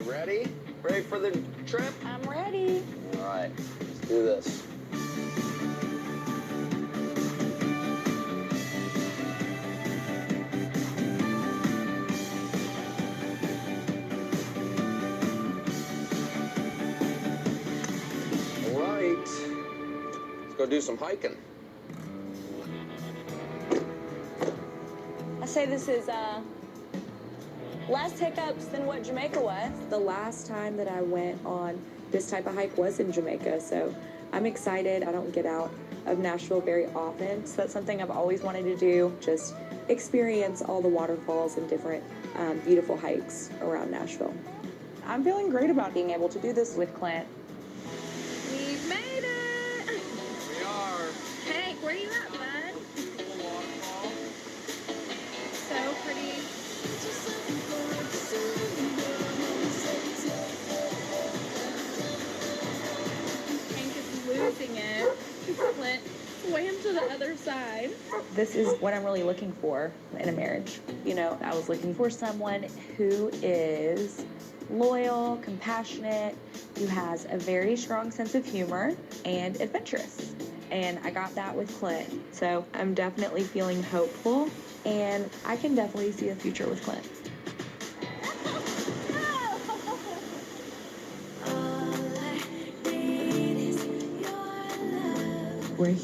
Ready? Ready for the trip? I'm ready. All right, let's do this. All right, let's go do some hiking. I say this is less hiccups than what Jamaica was. The last time that I went on this type of hike was in Jamaica, so I'm excited. I don't get out of Nashville very often, so that's something I've always wanted to do, just experience all the waterfalls and different beautiful hikes around Nashville. I'm feeling great about being able to do this with Clint. We've made it! We are. Hey, where are you at, bud? Waterfall. So pretty. Hank is losing it. Clint swam to the other side. This is what I'm really looking for in a marriage. You know, I was looking for someone who is loyal, compassionate, who has a very strong sense of humor, and adventurous. And I got that with Clint. So I'm definitely feeling hopeful, and I can definitely see a future with Clint. We're